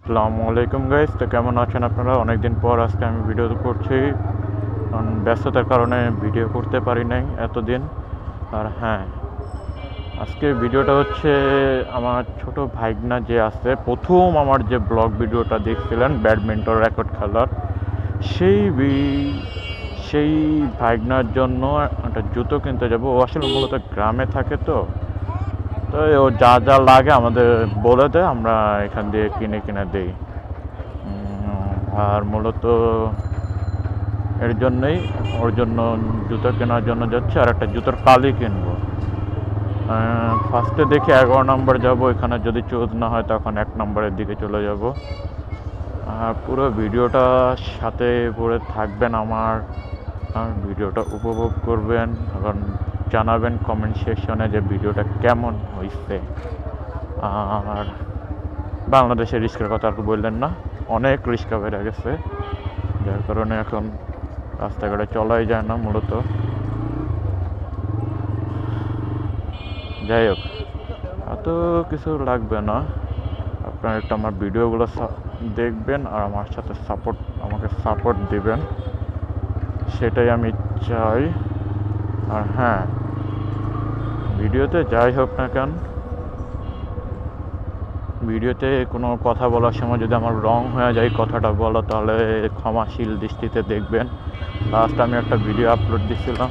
আসসালামু আলাইকুম গাইস, তো কেমন আছেন আপনারা? অনেকদিন পর আজকে আমি ভিডিও করছি, কারণ ব্যস্ততার কারণে ভিডিও করতে পারি নাই এতদিন। আর হ্যাঁ, আজকে ভিডিওটা হচ্ছে আমার ছোট ভাইগনা যে আছে, প্রথম আমার যে ব্লগ ভিডিওটা দেখছিলেন ব্যাডমিন্টন রেকর্ড খেলার, সেই সেই ভাইগনার জন্য একটা জুতো কিনতে যাব। ও আসলে মূলত গ্রামে থাকে, তো তো ও যা যা লাগে আমাদের বলে দেয়, আমরা এখান দিয়ে কিনে কিনে দিই। আর মূলত এর জন্যই ওর জন্য জুতো কেনার জন্য যাচ্ছে, আর একটা জুতোর কালি কিনবো। ফার্স্টে দেখি 11 নম্বর যাব, এখানে যদি চুজ না হয় তখন 1 নম্বরের দিকে চলে যাব। পুরো ভিডিওটা সাথে পড়ে থাকবেন, আমার ভিডিওটা উপভোগ করবেন, এখন জানাবেন কমেন্ট সেকশনে যে ভিডিওটা কেমন হয়েছে। আর বাংলাদেশের রিস্কের কথা আর বললেন না, অনেক রিস্কা বেড়ে গেছে, যার কারণে এখন রাস্তাঘাটে চলাই যায় না মূলত। যাই হোক, এত কিছু লাগবে না, আপনারা একটু আমার ভিডিওগুলো দেখবেন আর আমার সাথে আমাকে সাপোর্ট দিবেন, সেটাই আমি চাই। আর হ্যাঁ, ভিডিওতে যাই হোক না কেন, ভিডিওতে কোনো কথা বলার সময় যদি আমার রং হয়ে যায় কথাটা বলো, তাহলে ক্ষমাশীল দৃষ্টিতে দেখবেন। লাস্ট আমি একটা ভিডিও আপলোড দিছিলাম,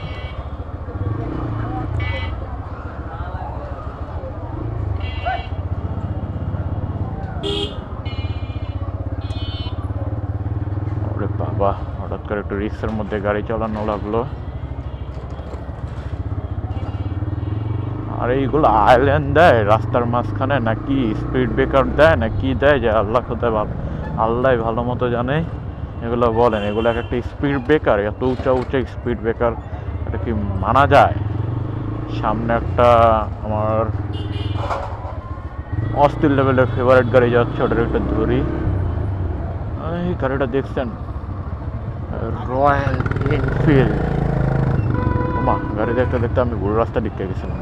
ওরে বাবা, হঠাৎ করে একটু রিক্সের মধ্যে গাড়ি চালানো লাগলো। আর এইগুলো আইল্যান্ড দেয় রাস্তার মাঝখানে, নাকি স্পিড ব্রেকার দেয় না কি দেয়, যে আল্লাহ কোথায় আল্লাহ ভালো মতো জানে। এগুলো বলেন, এগুলো এক একটা স্পিড ব্রেকার, এত উঁচা উঁচা স্পিড ব্রেকার, এটা কি মানা যায়? সামনে একটা আমার অস্থির লেভেলের ফেভারিট গাড়ি যাচ্ছে, ওটার একটা ধরি। এই গাড়িটা দেখছেন, রয়্যাল এনফিল্ড। মা, গাড়ি দেখতে দেখতে আমি ভুল রাস্তা দিকে গেছিলাম।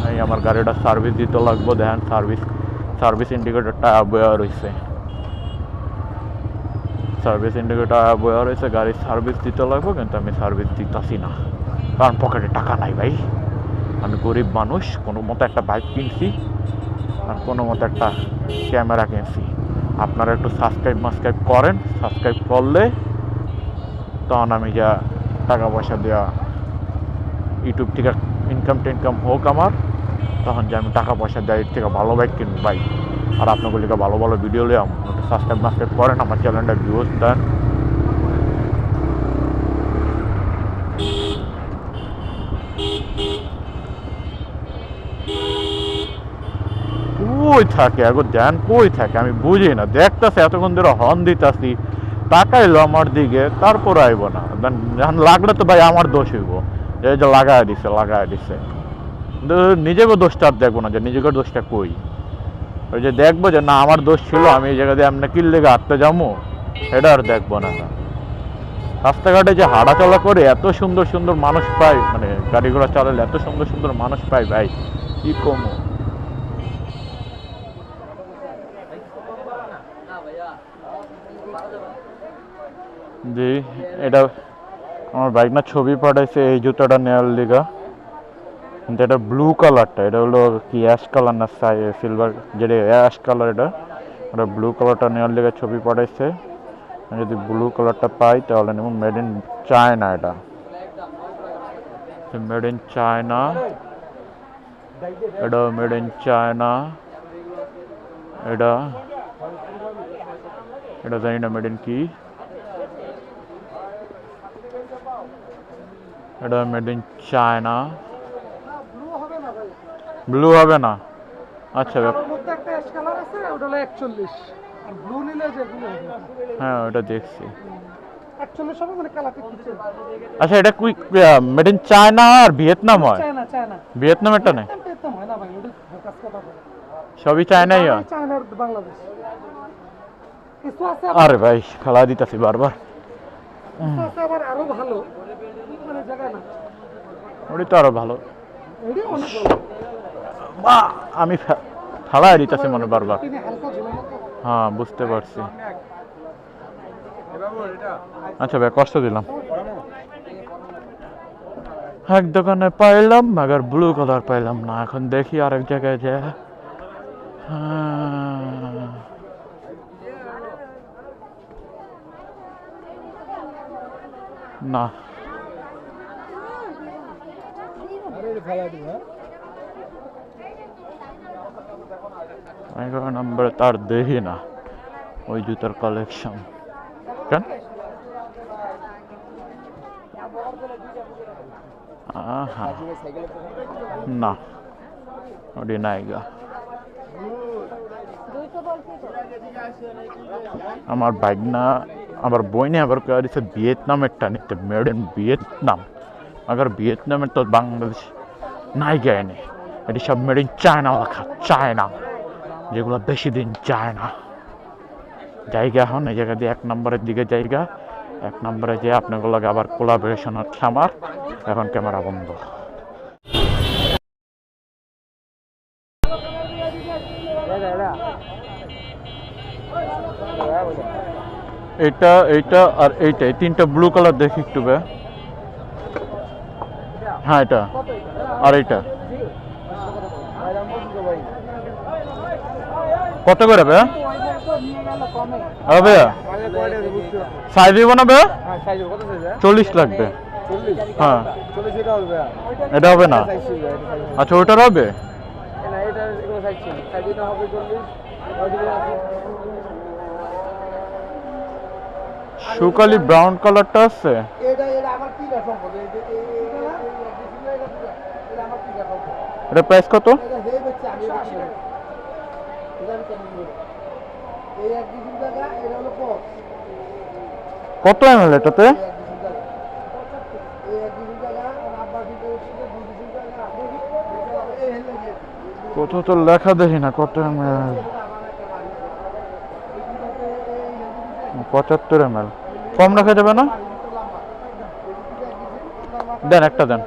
এই আমার গাড়িটা সার্ভিস দিতে লাগবো, দেখেন সার্ভিস ইন্ডিকেটরটা বয়া রয়েছে, গাড়ির সার্ভিস দিতে লাগবো, কিন্তু আমি সার্ভিস দিতেছি না, কারণ পকেটে টাকা নাই ভাই। আমি গরিব মানুষ, কোনো মতো একটা বাইক কিনছি আর কোনো মতো একটা ক্যামেরা কিনছি। আপনারা একটু সাবস্ক্রাইব করেন, সাবস্ক্রাইব করলে তখন আমি যা টাকা পয়সা দেওয়া ইউটিউব থেকে ইনকাম হোক আমার, তখন যে আমি টাকা পয়সা দেয় এর থেকে ভালো বাইক কিনবো ভাই। আর আপনাগুলিকে ভালো ভালো ভিডিও নিয়ে একটু সাবস্ক্রাইব করেন, আমার চ্যানেলটা ভিউজ দেন। কই থাকে এখন দেন, কই থাকে আমি বুঝি না, দেখতেছে এতক্ষণ ধরে হর্ন দিতেছি, তাকাইলো আমার দিকে, তারপর আইব না। লাগলে তো ভাই আমার দোষ হইব, এই যে লাগাই দিছে। নিজেকে দোষটা আর দেখবো না, যে নিজেকে দোষটা কই, ওই যে দেখবো যে না আমার দোষ ছিল, আমি এই জায়গা দিয়ে আমরা কিল লেগে হাঁটতে যাবো, এটা আর দেখবো না। রাস্তাঘাটে যে হাঁটা চলা করে এত সুন্দর সুন্দর মানুষ পাই, মানে গাড়ি ঘোড়া চালালে এত সুন্দর সুন্দর মানুষ পাই ভাই, কি কমো। জি, এটা আমার বাইক না ছবি পাঠাইছে এই জুতাটা নেওয়ার লিগা, কিন্তু এটা ব্লু কালারটা, এটা হলো কি অ্যাশ কালার না সিলভার, যেটা অ্যাশ কালার, এটা ব্লু কালারটা নেওয়ার লিগা ছবি পাঠাইছে। যদি ব্লু কালারটা পাই তাহলে নেব। মেড ইন চায়না, এটা মেড ইন চায়না, এটা মেড ইন চায়না, এটা জানি না মেড ইন কি, এটা মেড ইন চায়না। ব্লু হবে না, আচ্ছা হ্যাঁ ওটা দেখছি। আচ্ছা, এটা কুই মেড ইন চায়না আর ভিয়েতনাম হয়? ভিয়েতনাম এটা নেই, সবই চায়নাই হয়। আরে ভাই খেলা দিতেছি বারবার, ওটি তো আরো ভালো। আমি থালায় দিতেছে মনে বারবার। হ্যাঁ বুঝতে পারছি। আচ্ছা ভাই কষ্ট দিলাম। এক দোকানে পাইলাম মগর ব্লু কালার পাইলাম না, এখন দেখি আরেক জায়গায় যে না 11 নম্বরে তার দেখি না ওই জুতার কালেকশন। কেন না ওটি নাইগা। আমার বাইক না আমার বই নিয়ে আবার কয়ে দিচ্ছে ভিয়েতনামেরটা নিতে, মেড ইন ভিয়েতনাম। আবার ভিয়েতনামের তো বাংলাদেশ নাইগা এনে, এটি সব মেড ইন চায়না লেখা, চায়না, যেগুলো বেশি দিন যায় না। জায়গা এখন এই জায়গা দিয়ে 1 নম্বরের দিকে জায়গা, 1 নম্বরে যে আপনাগুলো আবার কোলাবোরেশনের খামার। এখন ক্যামেরা বন্ধ। এটা এইটা আর এইটা, এই 3টা ব্লু কালার দেখি একটু ভাই। হ্যাঁ এটা আর এইটা কত করে ভাই? ভাইয়া সাইজ দিব না ভাইয়া? 40 লাগবে। হ্যাঁ এটা হবে না? আচ্ছা ওটার হবে। সুকালি ব্রাউন কালারটা আছে। এটা প্রাইস কত? কত এমএল এটাতে? কত তো লেখা দেখি না কত এমএল। 75 এমএল। কম রাখা যাবে না? দেন একটা দেন।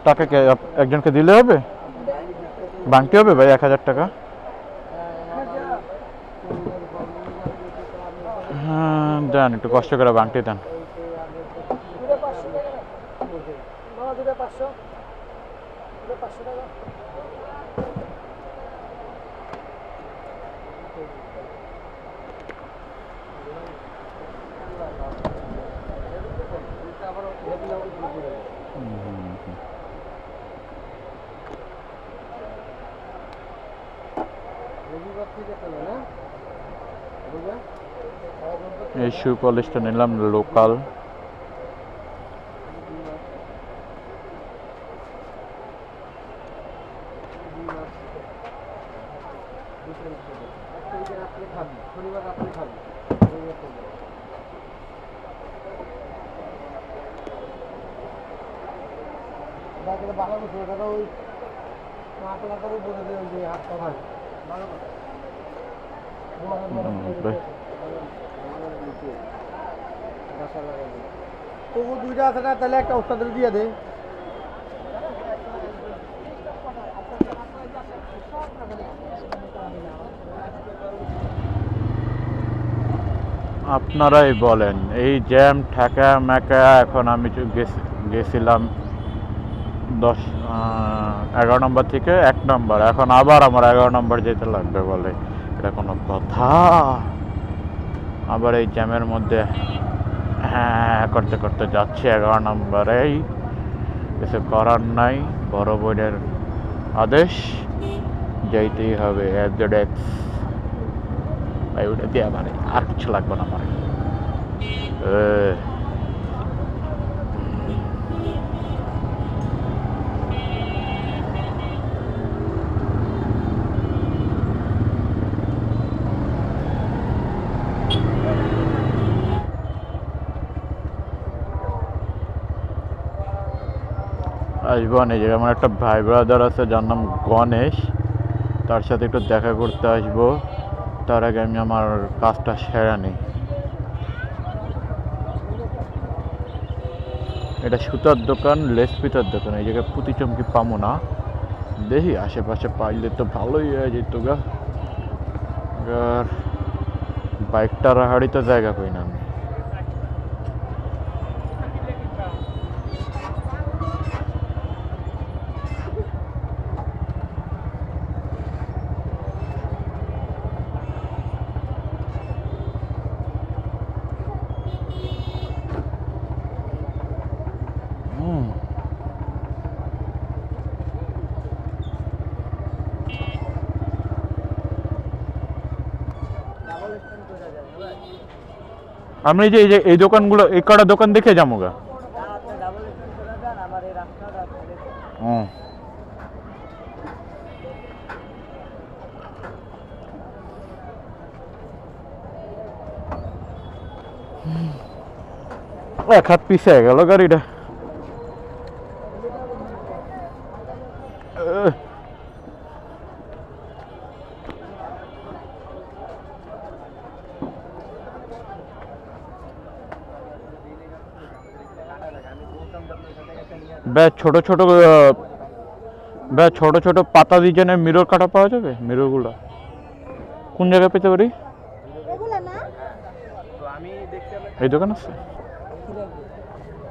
টাকা কে একজনকে দিলে হবে? ভাঙতে হবে ভাই 1000 টাকা। হ্যাঁ দেন একটু কষ্ট করে ভাঙতে দেন। এই শু পলিশটা নিলাম লোকাল। তবু 2টা আছে না, তাহলে একটা ওস্তাদের দিয়ে দে। আপনারাই বলেন, এই জ্যাম ঠেকা মেকা। এখন আমি গেছিলাম 11 নম্বর থেকে 1 নম্বর, এখন আবার আমার 11 নম্বর যেতে লাগবে বলে, এটা কোনো কথা? আবার এই জ্যামের মধ্যে হ্যাঁ করতে করতে যাচ্ছি 11 নম্বরেই। কিছু করার নাই, বড় বোর্ডের আদেশ, যাইতেই হবে। ভাই ওটা দিয়ে মানে আর কিছু লাগবে না আমার। আসবো না, যে আমার একটা ভাই ব্রাদার আছে যার নাম গণেশ, তার সাথে একটু দেখা করতে আসবো। তার আগে আমি আমার কাজটা সেরে নিই। এটা সুতার দোকান, লেস পিতার দোকান। এই জায়গায় পুঁতি চমকি পামো না, দেখি আশেপাশে পাইলে তো ভালোই হয়ে যেত গা। আর বাইকটা রাহাড়ি তো জায়গা পাই না আমি। আমি যে এই দোকানগুলো, এই কটা দোকান দেখে যাবো গা। এক হাত পিছিয়ে গেল গাড়িটা। ছোট ছোট ছোট ছোট পাতা ডিজাইনের মিরর কাটা পাওয়া যাবে? মিররগুলো কোন জায়গায় পেতে পারি? এই দোকান আছে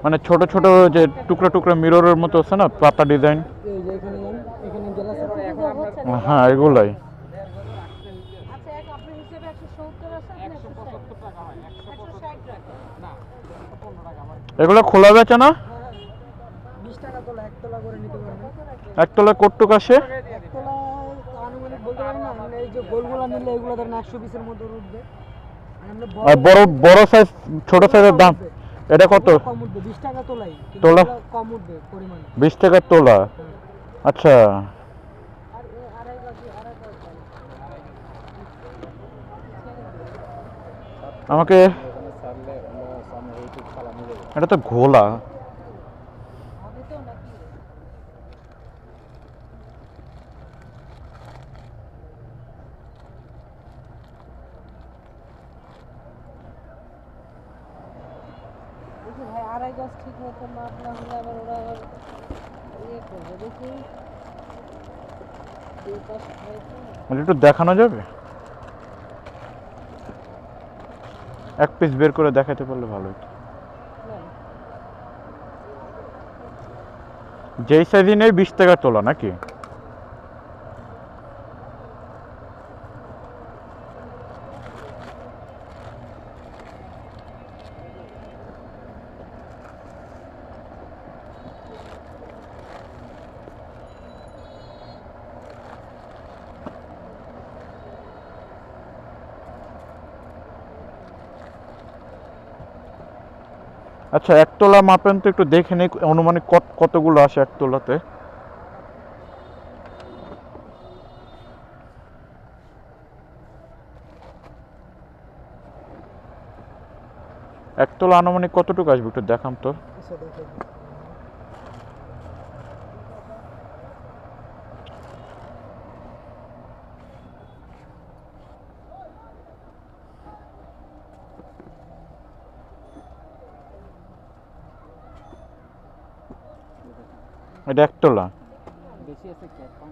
মানে ছোট ছোট যে টুকরা টুকরা মিররের মতো আছে না, পাতা ডিজাইন। হ্যাঁ এগুলাই। এগুলো খোলা বেচা না? একতলা কটুক আসে? আর বড় বড় সাইজ ছোট সাইজের দাম এটা কত? 20 টাকা তোলাই, তোলা কম উঠবে পরিমাণে। 20 টাকা তোলা। আচ্ছা আমাকে এটা তো ঘোলা। আড়াই গাছ ঠিক মতো মাপ না হলে আবার ওরা আবার ইয়ে করবে। দেখি একটু দেখানো যাবে? এক পিস বের করে দেখাতে পারলে ভালো হতো। যেই সাইজই নেই 20 টাকা তোলা নাকি? আচ্ছা একতলা মাপেন তো, একটু দেখে নেই অনুমানিক কতগুলো আসে একতলাতে। একতলা আনুমানিক কতটুকু আসবে একটু দেখাম তো। এটা একতলা বেশি আছে কি কম?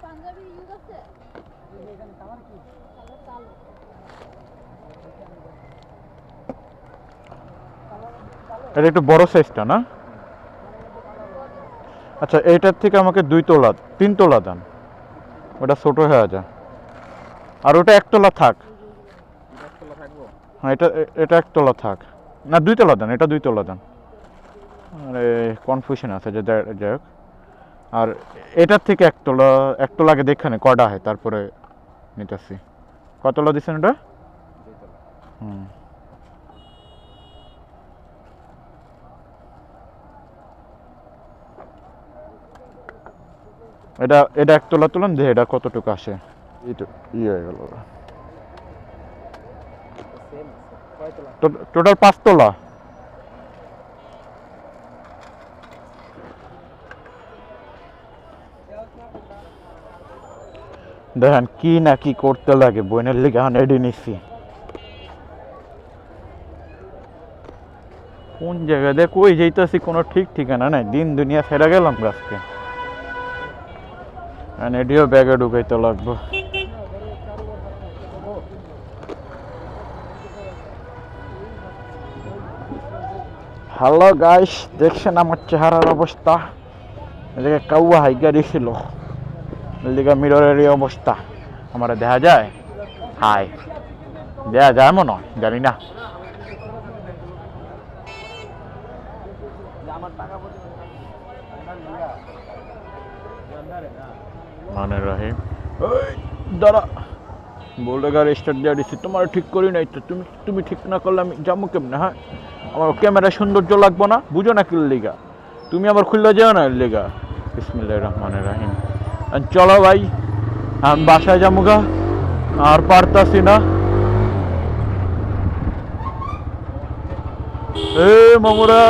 পাঞ্জাবি ইউজ আছে এখানে কালার কি? কালার কালো। এটা একটু বড় সাইজটা না? আচ্ছা এইটার থেকে আমাকে 2 তোলা 3 তোলা দেন, ওটা ছোট হয়ে যায়। আর ওটা একতলা থাক। হ্যাঁ এটা এটা একতলা থাক না, 2 তোলা দেন, এটা 2 তোলা দেন। আরে কনফিউশন আছে যে যাই হোক। আর এটার থেকে একতলা আগে দেখে নে কটা হয়, তারপরে নিতেছি। কতলা দিচ্ছেন এটা? হুম এটা এটা একতলা তুলেন যে এটা কতটুকু আসে। ইয়ে হয়ে গেল টোটাল 5 তোলা। দেখেন কি না কি করতে লাগে, বোনের লিগে এখন এডি নিচ্ছি। কোন জায়গায় দেখ কই যাইতেছি কোনো ঠিক ঠিকানা নাই, দিন দুনিয়া ফেরা গেলাম গাছকে। এডিও ব্যাগে ঢুকাইতে লাগবো। হ্যালো গাইস, দেখছেন আমার চেহারার অবস্থা? এদিকে কাউয়া হাইগা দিছিল, এদিকে মিররের এই অবস্থা। আমার দেখা যায়? হাই দেখা যায় মনে হয়, জানি না। মানে রহিম দাঁড়া, বলতে গাড়ি স্টার্ট দিয়ে দিচ্ছি, তোমার ঠিক করি নাই তো, তুমি ঠিক না করলে আমি যাবো কেমনে? হ্যাঁ, আমার ক্যামেরা সৌন্দর্য লাগবো না, বুঝো না কিল লিগা তুমি আবার খুললে যাও না লিগা। বিসমিল্লাহির রহমানির রহিম। চলো ভাই, আমি বাসায় যাবো গা, আর পারতাছি না। এ মামুরা